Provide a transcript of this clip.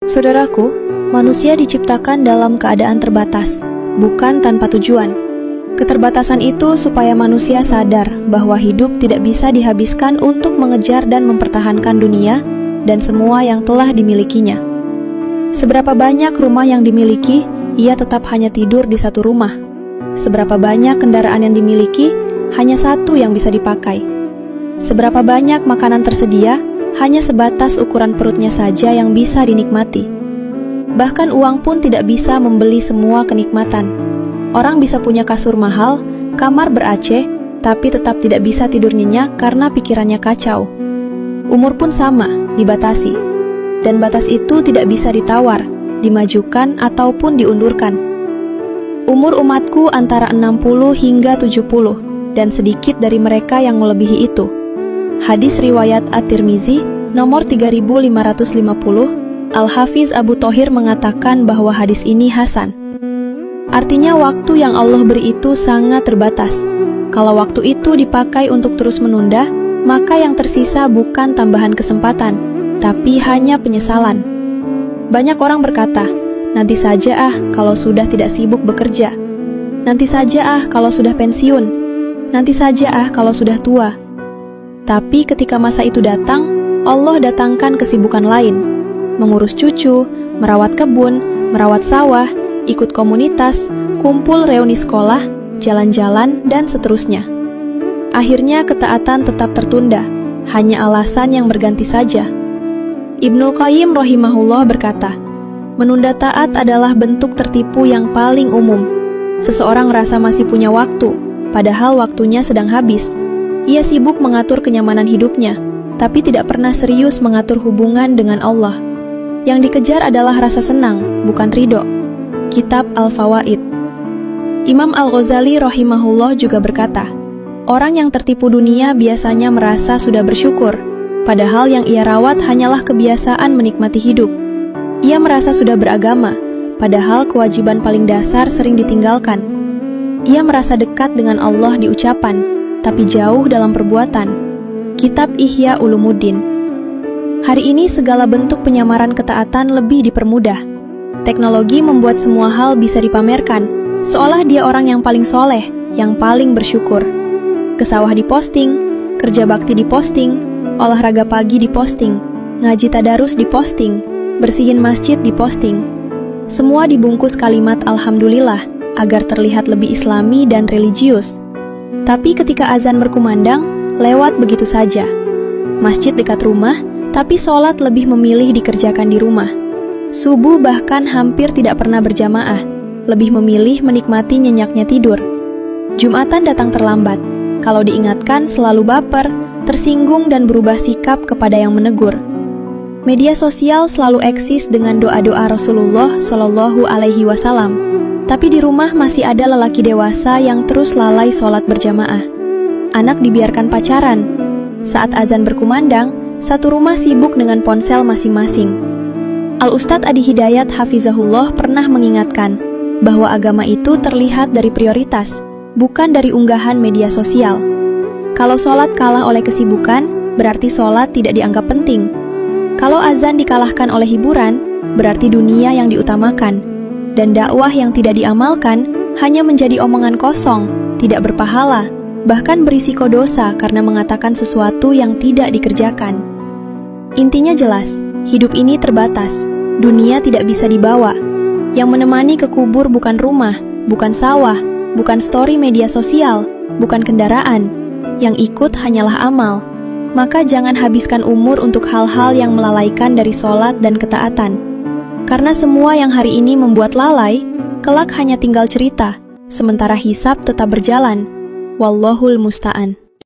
Saudaraku, manusia diciptakan dalam keadaan terbatas, bukan tanpa tujuan. Keterbatasan itu supaya manusia sadar bahwa hidup tidak bisa dihabiskan untuk mengejar dan mempertahankan dunia dan semua yang telah dimilikinya. Seberapa banyak rumah yang dimiliki, ia tetap hanya tidur di satu rumah. Seberapa banyak kendaraan yang dimiliki, hanya satu yang bisa dipakai. Seberapa banyak makanan tersedia, hanya sebatas ukuran perutnya saja yang bisa dinikmati. Bahkan uang pun tidak bisa membeli semua kenikmatan. Orang bisa punya kasur mahal, kamar ber-AC, tapi tetap tidak bisa tidur nyenyak karena pikirannya kacau. Umur pun sama, dibatasi. Dan batas itu tidak bisa ditawar, dimajukan ataupun diundurkan. Umur umatku antara 60 hingga 70, dan sedikit dari mereka yang melebihi itu. Hadis riwayat At-Tirmizi nomor 3550, Al-Hafiz Abu Thohir mengatakan bahwa hadis ini hasan. Artinya waktu yang Allah beri itu sangat terbatas. Kalau waktu itu dipakai untuk terus menunda, maka yang tersisa bukan tambahan kesempatan, tapi hanya penyesalan. Banyak orang berkata, nanti saja kalau sudah tidak sibuk bekerja. Nanti saja kalau sudah pensiun. Nanti saja kalau sudah tua. Tapi ketika masa itu datang, Allah datangkan kesibukan lain. Mengurus cucu, merawat kebun, merawat sawah, ikut komunitas, kumpul reuni sekolah, jalan-jalan, dan seterusnya. Akhirnya ketaatan tetap tertunda, hanya alasan yang berganti saja. Ibnu Qayyim rahimahullah berkata, menunda taat adalah bentuk tertipu yang paling umum. Seseorang merasa masih punya waktu, padahal waktunya sedang habis. Ia sibuk mengatur kenyamanan hidupnya, tapi tidak pernah serius mengatur hubungan dengan Allah. Yang dikejar adalah rasa senang, bukan ridho. Kitab Al-Fawaid. Imam Al-Ghazali rahimahullah juga berkata, orang yang tertipu dunia biasanya merasa sudah bersyukur, padahal yang ia rawat hanyalah kebiasaan menikmati hidup. Ia merasa sudah beragama, padahal kewajiban paling dasar sering ditinggalkan. Ia merasa dekat dengan Allah di ucapan, tapi jauh dalam perbuatan. Kitab Ihya Ulumuddin. Hari ini segala bentuk penyamaran ketaatan lebih dipermudah. Teknologi membuat semua hal bisa dipamerkan, seolah dia orang yang paling soleh, yang paling bersyukur. Ke sawah diposting, kerja bakti diposting, olahraga pagi diposting, ngaji tadarus diposting, bersihin masjid diposting. Semua dibungkus kalimat Alhamdulillah agar terlihat lebih islami dan religius. Tapi ketika azan berkumandang, lewat begitu saja. Masjid dekat rumah, tapi sholat lebih memilih dikerjakan di rumah. Subuh bahkan hampir tidak pernah berjamaah, lebih memilih menikmati nyenyaknya tidur. Jumatan datang terlambat, kalau diingatkan selalu baper, tersinggung dan berubah sikap kepada yang menegur. Media sosial selalu eksis dengan doa-doa Rasulullah Shallallahu Alaihi Wasallam. Tapi di rumah masih ada lelaki dewasa yang terus lalai sholat berjamaah. Anak dibiarkan pacaran. Saat azan berkumandang, satu rumah sibuk dengan ponsel masing-masing. Al-Ustadz Adi Hidayat Hafizahullah pernah mengingatkan bahwa agama itu terlihat dari prioritas, bukan dari unggahan media sosial. Kalau sholat kalah oleh kesibukan, berarti sholat tidak dianggap penting. Kalau azan dikalahkan oleh hiburan, berarti dunia yang diutamakan. Dan dakwah yang tidak diamalkan hanya menjadi omongan kosong, tidak berpahala, bahkan berisiko dosa karena mengatakan sesuatu yang tidak dikerjakan. Intinya jelas, hidup ini terbatas, dunia tidak bisa dibawa. Yang menemani ke kubur bukan rumah, bukan sawah, bukan story media sosial, bukan kendaraan. Yang ikut hanyalah amal. Maka jangan habiskan umur untuk hal-hal yang melalaikan dari sholat dan ketaatan. Karena semua yang hari ini membuat lalai, kelak hanya tinggal cerita, sementara hisab tetap berjalan. Wallahul musta'an.